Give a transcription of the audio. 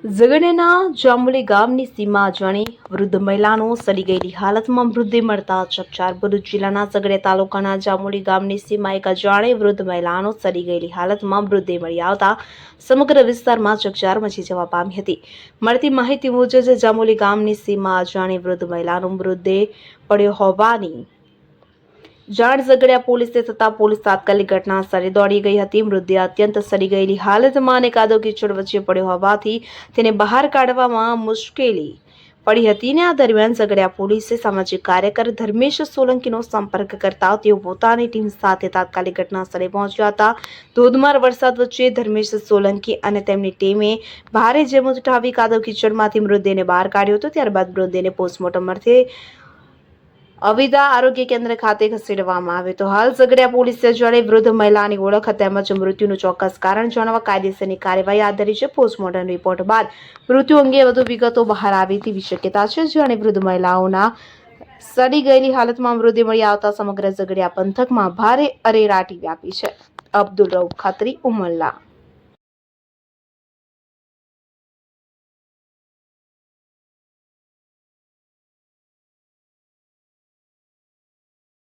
ઝઘડિયાના જાંબુલી ગામની સીમા અજાણી વૃદ્ધ મહિલાનો સડી ગયેલી હાલતમાં મૃતદેહ મળતા ચકચાર. ભરૂચ જિલ્લાના ઝઘડિયા તાલુકાના જાંબુલી ગામની સીમા એક અજાણી વૃદ્ધ મહિલાનો સડી ગયેલી હાલતમાં મૃતદેહ મળી આવતા સમગ્ર વિસ્તારમાં ચકચાર મચી જવા પામી હતી. મળતી માહિતી મુજબ જાંબુલી ગામની સીમા અજાણી વૃદ્ધ મહિલાનો મૃતદેહ પડ્યો હોવાની જાણ ઝઘડિયા પોલીસને થતા પોલીસ તાત્કાલિક ઘટના સ્થળે દોડી ગઈ હતી. મૃતદેહ અત્યંત સડી ગયેલી હાલતમાં અને કાદવ કીચડ વચ્ચે પડ્યો હોવાથી તેને બહાર કાઢવામાં મુશ્કેલી પડી હતી. આ દરમિયાન ઝઘડિયા પોલીસે સામાજિક કાર્યકર ધર્મેશ સોલંકીનો સંપર્ક કરતા તેઓ પોતાની ટીમ સાથે તાત્કાલિક ઘટના સ્થળે પહોંચ્યા હતા. ધોધમાર વરસાદ વચ્ચે ધર્મેશ સોલંકી અને તેમની ટીમે ભારે જહેમત ઉઠાવી કાદવ કીચડમાંથી મૃતદેહને બહાર કાઢ્યો હતો. ત્યારબાદ મૃતદેહને પોસ્ટમોર્ટમ અર્થે અવિદા આરોગ્ય કેન્દ્ર ખાતે ખસેડવામાં આવ્યો હતો. હાલ ઝઘડિયા પોલીસે અજાણી વૃદ્ધ મહિલાની ઓળખ તેમજ મૃત્યુનું ચોક્કસ કારણ જાણવા કાયદેસરની કાર્યવાહી હાથ ધરી છે. પોસ્ટમોર્ટમ રિપોર્ટ બાદ મૃત્યુ અંગે વધુ વિગતો બહાર આવે તેવી શક્યતા છે. જાણે વૃદ્ધ મહિલાઓના સડી ગયેલી હાલતમાં મૃતદેહ મળી આવતા સમગ્ર ઝઘડિયા પંથકમાં ભારે અરેરાટી વ્યાપી છે. અબ્દુલ રઉફ ખત્રી, ઉમરલા.